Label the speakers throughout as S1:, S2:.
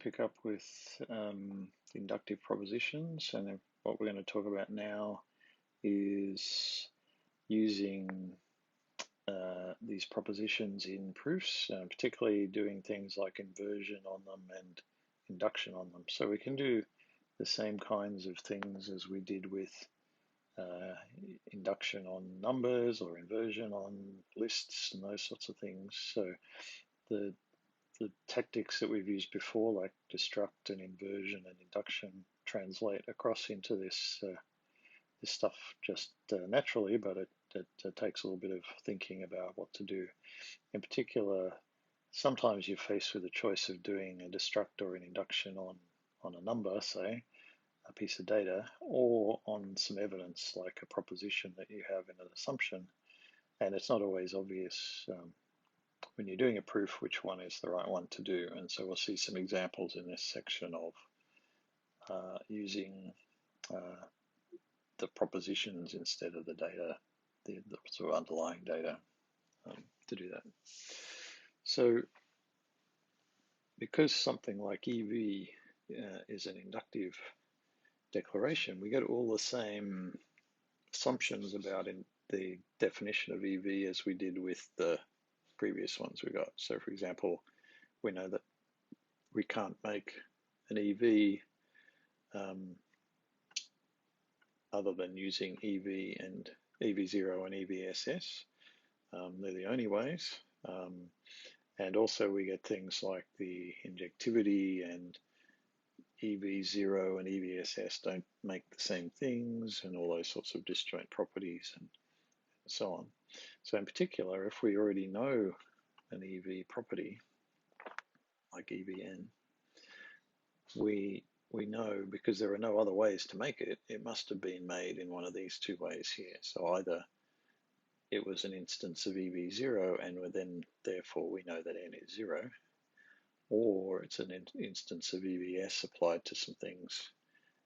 S1: pick up with inductive propositions, and what we're going to talk about now is using these propositions in proofs, particularly doing things like inversion on them and induction on them. So we can do the same kinds of things as we did with induction on numbers or inversion on lists and those sorts of things. So the tactics that we've used before, like destruct and inversion and induction, translate across into this stuff just naturally, but it takes a little bit of thinking about what to do. In particular, sometimes you're faced with the choice of doing a destruct or an induction on a number, say, a piece of data, or on some evidence like a proposition that you have in an assumption. And it's not always obvious when you're doing a proof which one is the right one to do. And so we'll see some examples in this section of using the propositions instead of the data, the sort of underlying data to do that. So because something like EV is an inductive declaration, we get all the same assumptions about the definition of EV as we did with the previous ones we got. So for example, we know that we can't make an EV other than using EV and EV0 and EVSS. They're the only ways. And also we get things like the injectivity and EV0 and EVSS don't make the same things, and all those sorts of disjoint properties and so on. So in particular, if we already know an EV property, like EVN, we know, because there are no other ways to make it, it must have been made in one of these two ways here. So either it was an instance of EV0 and then therefore we know that N is 0, or it's an instance of EVS applied to some things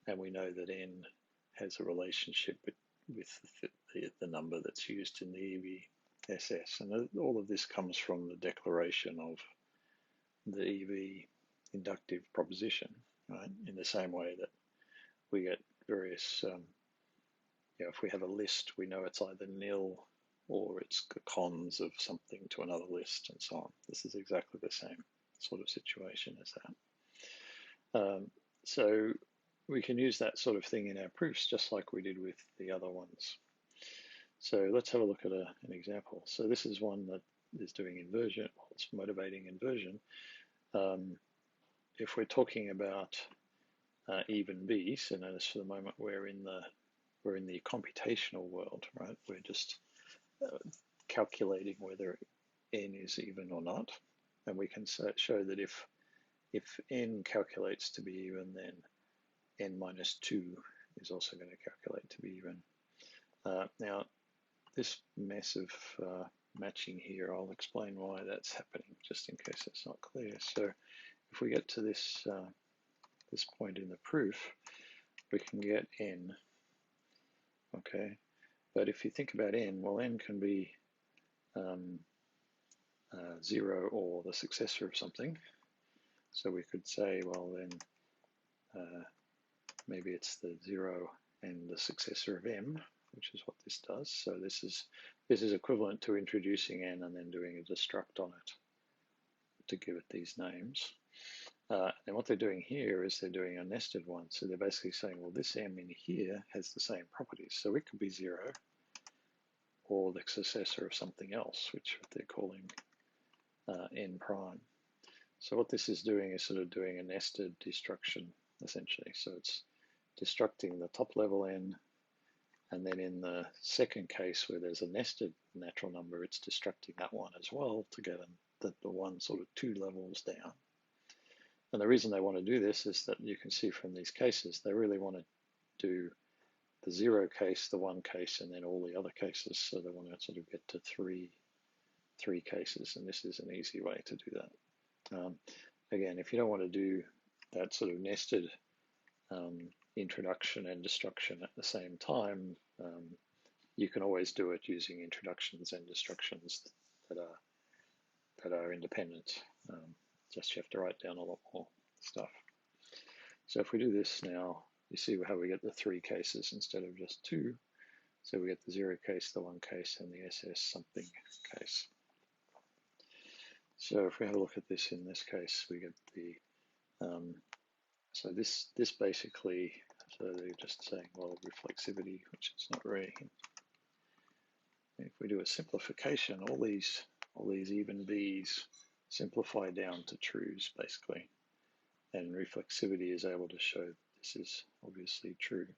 S1: and we know that N has a relationship with the number that's used in the EVSS. And all of this comes from the declaration of the EV inductive proposition, right? In the same way that we get various, if we have a list, we know it's either nil or it's the cons of something to another list and so on. This is exactly the same sort of situation as that. So we can use that sort of thing in our proofs just like we did with the other ones. So let's have a look at an example. So this is one that is doing inversion, it's motivating inversion. If we're talking about even b, so notice for the moment we're in the computational world, right? We're just calculating whether n is even or not, and we can show that if n calculates to be even, then n minus 2 is also going to calculate to be even. Now, this mess of matching here, I'll explain why that's happening, just in case it's not clear. So if we get to this this point in the proof, we can get n, okay? But if you think about n, well, n can be 0 or the successor of something. So we could say, well, then maybe it's the 0 and the successor of m, which is what this does. So this is equivalent to introducing n and then doing a destruct on it to give it these names. And what they're doing here is they're doing a nested one. So they're basically saying, well, this m in here has the same properties. So it could be 0 or the successor of something else, which they're calling n prime. So what this is doing is sort of doing a nested destruction, essentially. So it's destructing the top level n, and then in the second case where there's a nested natural number, it's destructing that one as well to get the one sort of 2 levels down. And the reason they want to do this is that you can see from these cases, they really want to do the 0 case, the 1 case, and then all the other cases. So they want to sort of get to three cases, and this is an easy way to do that. Again, if you don't want to do that sort of nested introduction and destruction at the same time, you can always do it using introductions and destructions that are independent. Just you have to write down a lot more stuff. So if we do this now, you see how we get the 3 cases instead of just 2. So we get the 0 case, the 1 case, and the SS something case. So if we have a look at this in this case, we get the, so this basically, so they're just saying, well, reflexivity, which is not really. If we do a simplification, all these even B's simplify down to trues, basically. And reflexivity is able to show this is obviously true.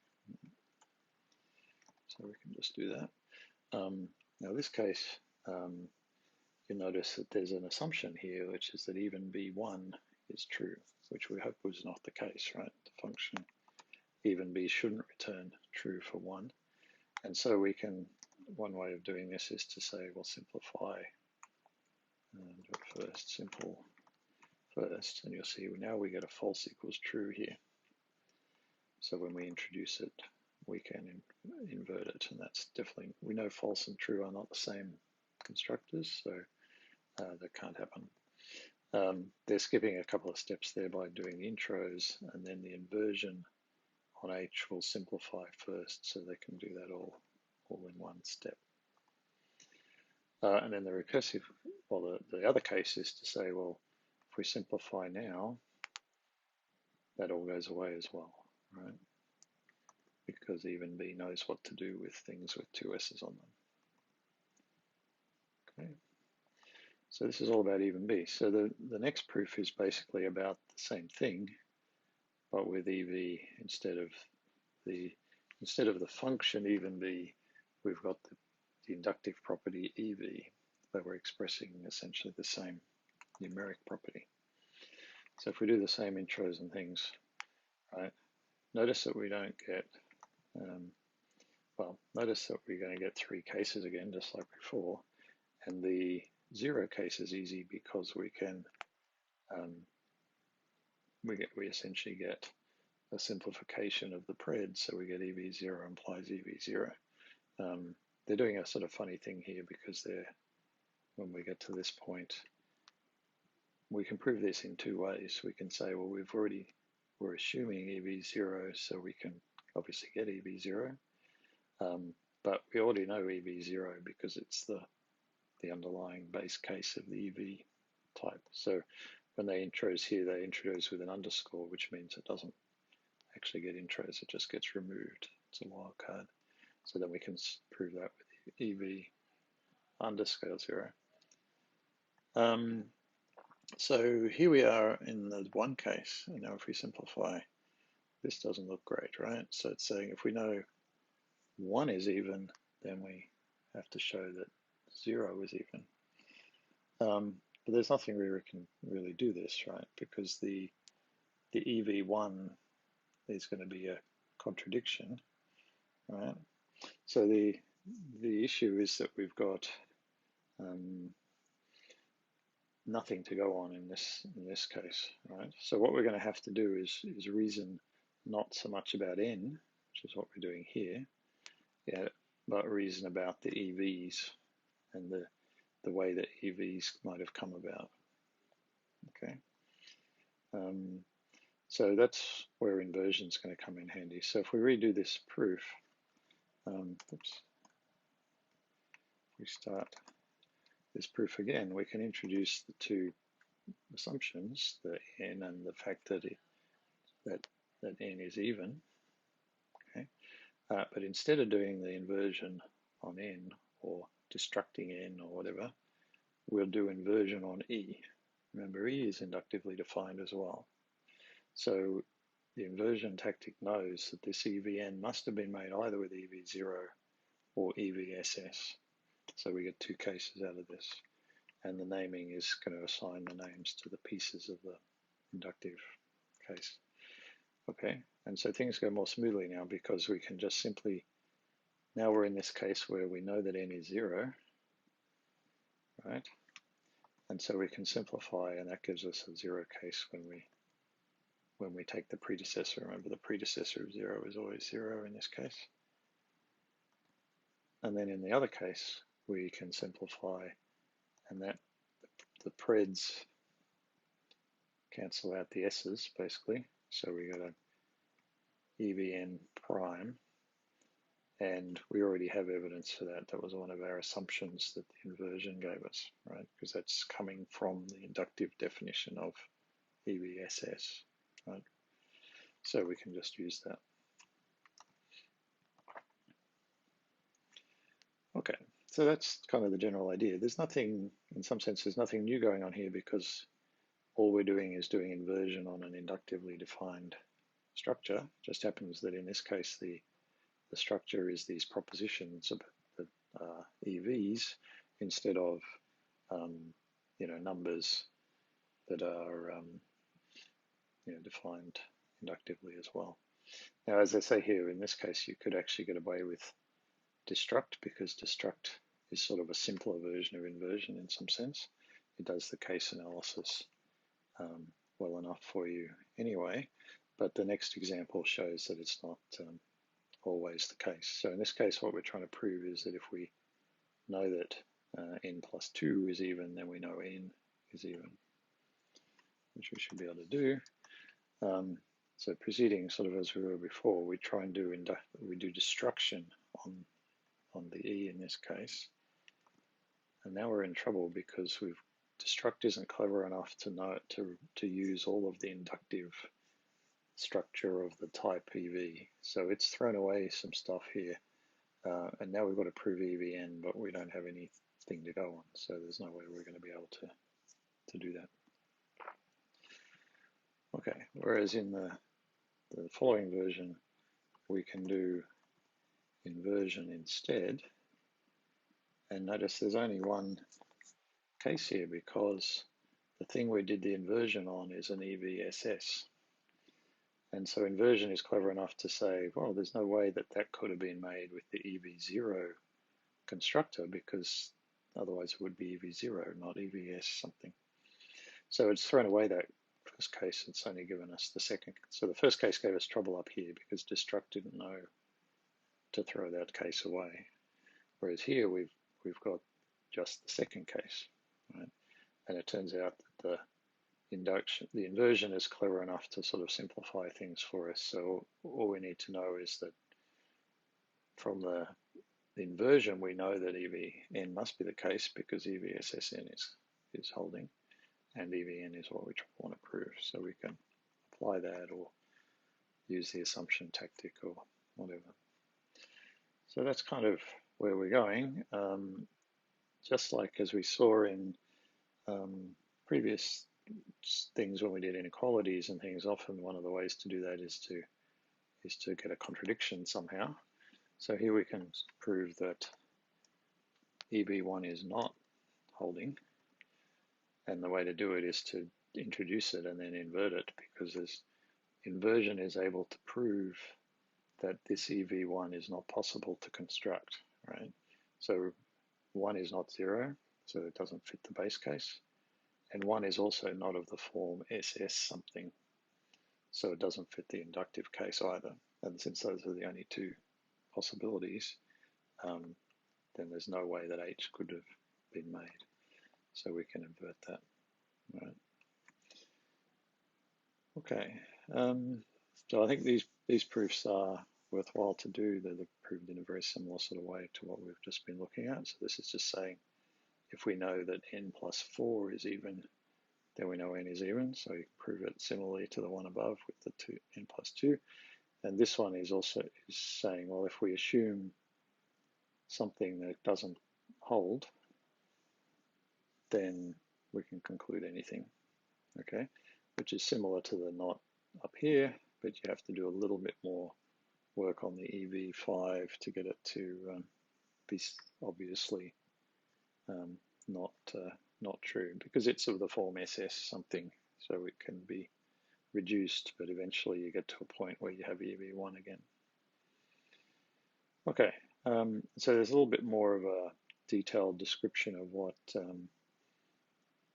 S1: So we can just do that. Now this case, you notice that there's an assumption here, which is that even B1 is true, which we hope was not the case, right? The function even B shouldn't return true for 1. And so we can, one way of doing this is to say, we'll simplify, do it first, simple first, and you'll see now we get a false equals true here. So when we introduce it, we can invert it, and that's definitely, we know false and true are not the same constructors, so that can't happen. They're skipping a couple of steps there by doing the intros, and then the inversion on H will simplify first, so they can do that all in one step. And then the recursive, well, the other case is to say, well, if we simplify now, that all goes away as well, right? Because even B knows what to do with things with 2 S's on them. Okay. So this is all about even B. So the next proof is basically about the same thing, but with EV instead of the function even B, we've got the inductive property EV, but we're expressing essentially the same numeric property. So if we do the same intros and things, right, notice that we don't get, well, notice that we're going to get 3 cases again, just like before, and the 0 case is easy because we can, we essentially get a simplification of the pred, so we get EV0 implies EV0. They're doing a sort of funny thing here because when we get to this point, we can prove this in 2 ways. We can say, well, we're assuming EV0, so we can obviously get EV0, but we already know EV0 because it's the underlying base case of the EV type. So when they intros here, they introduce with an underscore, which means it doesn't actually get intros, it just gets removed. It's a wildcard. So then we can prove that with EV underscore 0. So here we are in the 1 case. And now if we simplify, this doesn't look great, right? So it's saying if we know 1 is even, then we have to show that 0 is even. But there's nothing where we can really do this, right? Because the EV1 is going to be a contradiction, right? So the issue is that we've got nothing to go on in this case, right? So what we're going to have to do is reason not so much about n, which is what we're doing here, but reason about the EVs and the way that EVs might have come about. Okay. So that's where inversion is going to come in handy. So if we redo this proof, we start this proof again, we can introduce the 2 assumptions, the n and the fact that that n is even. Okay, but instead of doing the inversion on n or destructing n or whatever, we'll do inversion on e. Remember, e is inductively defined as well. So the inversion tactic knows that this EVN must have been made either with EV0 or EVSS. So we get 2 cases out of this. And the naming is going to assign the names to the pieces of the inductive case. Okay, and so things go more smoothly now because we can just simply, now we're in this case where we know that n is 0, right? And so we can simplify, and that gives us a 0 case when we take the predecessor. Remember, the predecessor of 0 is always 0 in this case. And then in the other case, we can simplify, and that the preds cancel out the S's basically. So we got a EVN prime, and we already have evidence for that. That was one of our assumptions that the inversion gave us, right? Because that's coming from the inductive definition of EVSS, right? So we can just use that. Okay, so that's kind of the general idea. There's nothing, in some sense, there's nothing new going on here because all we're doing is doing inversion on an inductively defined structure. Just happens that in this case, the structure is these propositions of the EVs instead of numbers that are defined inductively as well. Now, as I say here, in this case, you could actually get away with destruct because destruct is sort of a simpler version of inversion in some sense. It does the case analysis well enough for you anyway, but the next example shows that it's not always the case. So in this case, what we're trying to prove is that if we know that n plus 2 is even, then we know n is even, which we should be able to do. So proceeding sort of as we were before, we try and do destruction on the E in this case. And now we're in trouble because destruct isn't clever enough to know to use all of the inductive structure of the type EV. So it's thrown away some stuff here. And now we've got to prove EVN, but we don't have anything to go on. So there's no way we're going to be able to do that. Okay, whereas in the following version, we can do inversion instead. And notice there's only one case here because the thing we did the inversion on is an EVSS. And so inversion is clever enough to say, well, there's no way that that could have been made with the EV0 constructor because otherwise it would be EV0, not EVS something. So it's thrown away that first case. It's only given us the second. So the first case gave us trouble up here because destruct didn't know to throw that case away. Whereas here we've got just the second case, right? And it turns out that the inversion is clever enough to sort of simplify things for us. So all we need to know is that from the inversion, we know that EVN must be the case because EVSSN is holding, and EVN is what we want to prove. So we can apply that or use the assumption tactic or whatever. So that's kind of where we're going. Just like as we saw in previous things when we did inequalities and things, often one of the ways to do that is to get a contradiction somehow. So here we can prove that EB1 is not holding, and the way to do it is to introduce it and then invert it, because inversion is able to prove that this EV1 is not possible to construct, right? So 1 is not 0, so it doesn't fit the base case. And 1 is also not of the form SS something, so it doesn't fit the inductive case either. And since those are the only two possibilities, then there's no way that H could have been made. So we can invert that, right? Okay, so I think these proofs are worthwhile to do. They're proved in a very similar sort of way to what we've just been looking at. So this is just saying, if we know that n plus 4 is even, then we know n is even. So you can prove it similarly to the one above with the n plus 2. And this one is also saying, well, if we assume something that doesn't hold, then we can conclude anything, okay? Which is similar to the not up here, but you have to do a little bit more work on the EV5 to get it to be obviously not true, because it's of the form SS something, so it can be reduced, but eventually you get to a point where you have EV1 again. Okay, so there's a little bit more of a detailed description of what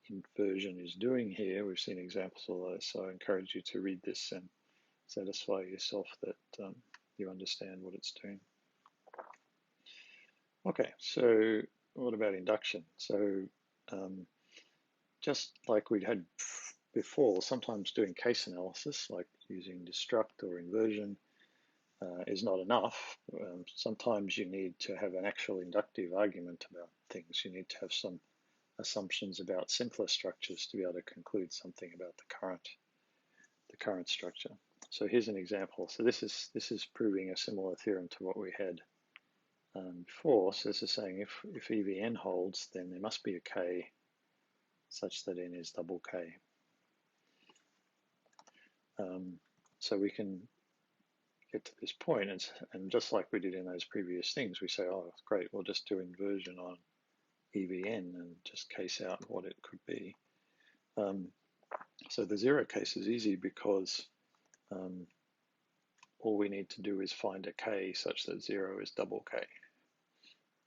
S1: inversion is doing here. We've seen examples of those, so I encourage you to read this and satisfy yourself that you understand what it's doing. Okay, so what about induction? So just like we had before, sometimes doing case analysis, like using destruct or inversion, is not enough. Sometimes you need to have an actual inductive argument about things. You need to have some assumptions about simpler structures to be able to conclude something about the current structure. So here's an example. So this is proving a similar theorem to what we had before. So this is saying if EVN holds, then there must be a K such that N is double K. So we can get to this point, and just like we did in those previous things, we say, oh, great, we'll just do inversion on EVN and just case out what it could be. So the zero case is easy because all we need to do is find a K such that 0 is double K,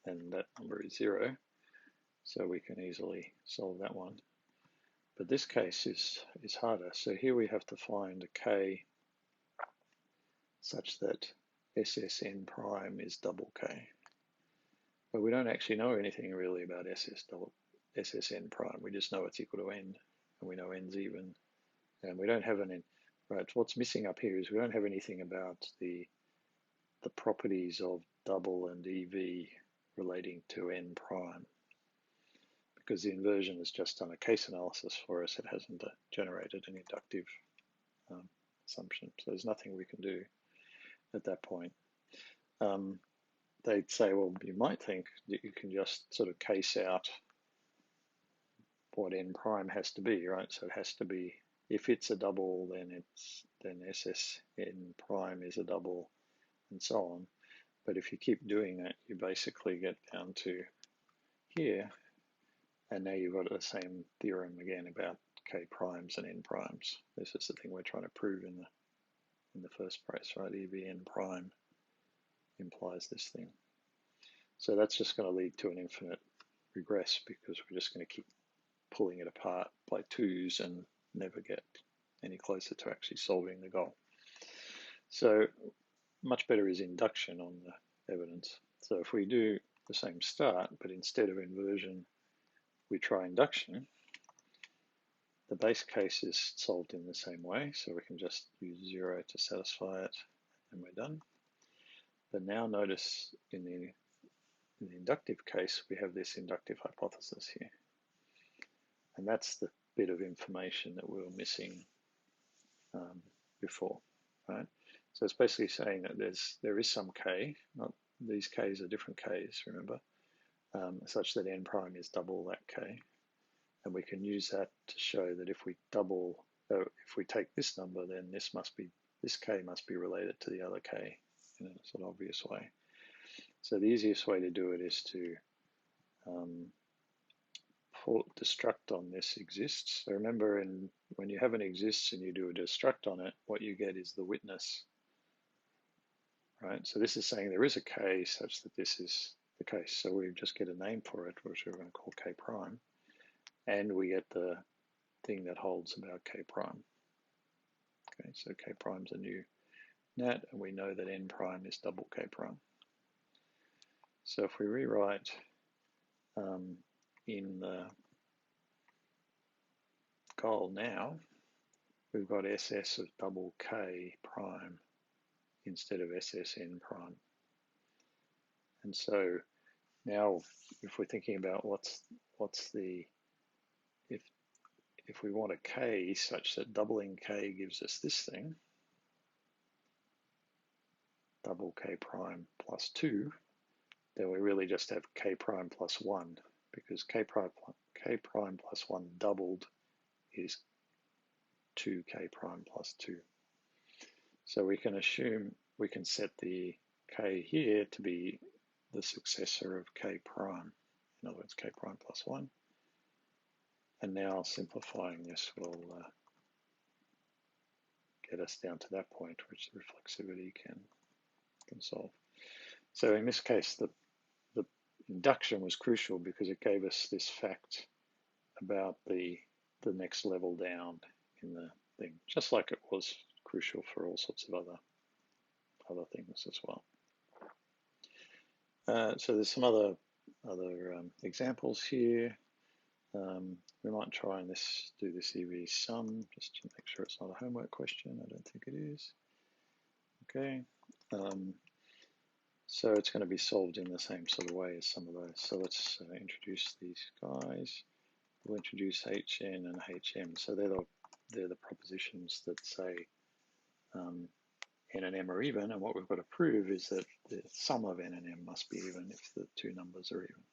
S1: and that number is 0, so we can easily solve that one. But this case is harder. So here we have to find a K such that SSN prime is double K. But we don't actually know anything really about SSN prime. We just know it's equal to N, and we know N's even. And we don't have an N. Right, what's missing up here is we don't have anything about the properties of double and EV relating to N prime. Because the inversion has just done a case analysis for us, it hasn't generated an inductive assumption. So there's nothing we can do at that point. They'd say, well, you might think that you can just sort of case out what N prime has to be, right? So it has to be, if it's a double, then SSN prime is a double, and so on. But if you keep doing that, you basically get down to here, and now you've got the same theorem again about K primes and N primes. This is the thing we're trying to prove in the first place, right? EVN prime implies this thing. So that's just going to lead to an infinite regress because we're just going to keep pulling it apart by twos and never get any closer to actually solving the goal. So much better is induction on the evidence. So if we do the same start, but instead of inversion, we try induction, the base case is solved in the same way. So we can just use 0 to satisfy it, and we're done. But now notice in the inductive case, we have this inductive hypothesis here. And that's the bit of information that we were missing before, right? So it's basically saying that there is some K, not these K's are different K's, remember, such that N prime is double that K. And we can use that to show that if we take this number, then this K must be related to the other K in a sort of obvious way. So the easiest way to do it is to destruct on this exists. So remember, when you have an exists and you do a destruct on it, what you get is the witness, right? So this is saying there is a K such that this is the case. So we just get a name for it, which we're going to call K prime, and we get the thing that holds about K prime. Okay, so K prime's a new nat, and we know that N prime is double K prime. So if we rewrite in the goal now, we've got SS of double K prime instead of SSN prime. And so now if we're thinking about if we want a K such that doubling K gives us this thing, double K prime plus 2, then we really just have K prime plus 1, because K prime plus 1 doubled is 2K prime plus 2. So we can assume we can set the K here to be the successor of K prime. In other words, K prime plus 1. And now simplifying this will get us down to that point, which the reflexivity can solve. So in this case, the induction was crucial because it gave us this fact about the next level down in the thing, just like it was crucial for all sorts of other things as well. So there's some other examples here. We might try and do this EV sum, just to make sure it's not a homework question. I don't think it is. Okay. So it's going to be solved in the same sort of way as some of those. So let's introduce these guys. We'll introduce HN and HM. So they're the propositions that say N and M are even, and what we've got to prove is that the sum of N and M must be even if the two numbers are even.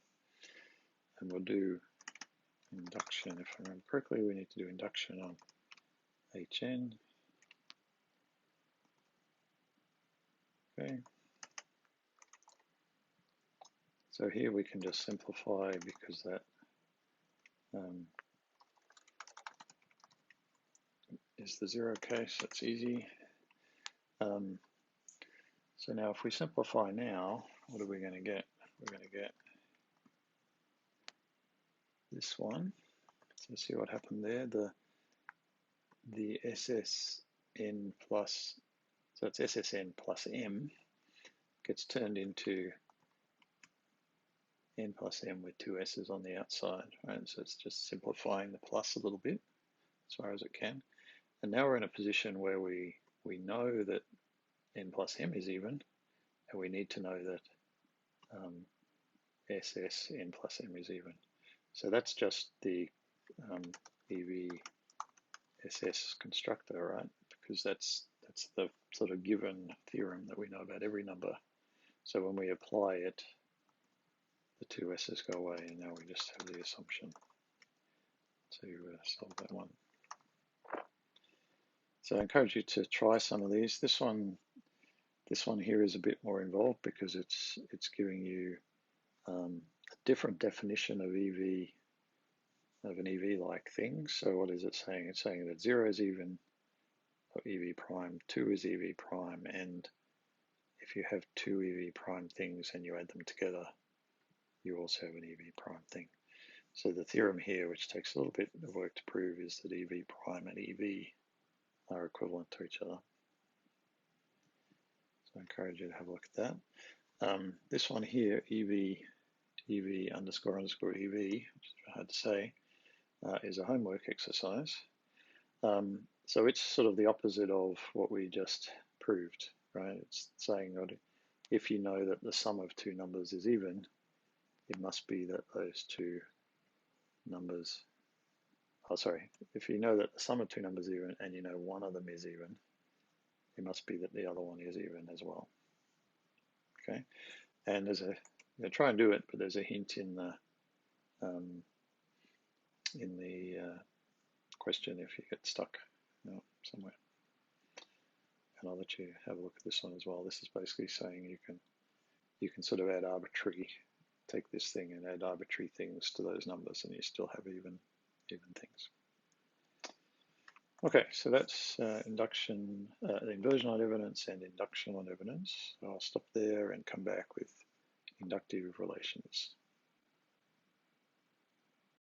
S1: And we'll do induction. If I remember correctly, we need to do induction on HN. Okay. So here we can just simplify because that is the zero case. That's easy. So now if we simplify now, what are we going to get? We're going to get this one. So see what happened there. The SSN plus, so it's SSN plus M gets turned into N plus M with two S's on the outside, right? So it's just simplifying the plus a little bit as far as it can. And now we're in a position where we know that N plus M is even, and we need to know that SSN plus M is even. So that's just the EV SS constructor, right? Because that's the sort of given theorem that we know about every number. So when we apply it, the two S's go away, and now we just have the assumption to solve that one. So I encourage you to try some of these. This one here is a bit more involved because it's giving you a different definition of an EV-like thing. So what is it saying? It's saying that 0 is even, or EV prime, 2 is EV prime, and if you have two EV prime things and you add them together, you also have an EV prime thing. So the theorem here, which takes a little bit of work to prove, is that EV prime and EV are equivalent to each other. So I encourage you to have a look at that. This one here, EV underscore EV, which is hard to say, is a homework exercise. So it's sort of the opposite of what we just proved, right? It's saying that if you know that the sum of two numbers is even, it must be that those two numbers, if you know that the sum of two numbers is even and you know one of them is even, it must be that the other one is even as well. Okay, and there's try and do it, but there's a hint in the question if you get stuck somewhere. And I'll let you have a look at this one as well. This is basically saying you can sort of add arbitrary, take this thing and add arbitrary things to those numbers, and you still have even things. Okay, so that's induction, inversion on evidence and induction on evidence. So I'll stop there and come back with inductive relations.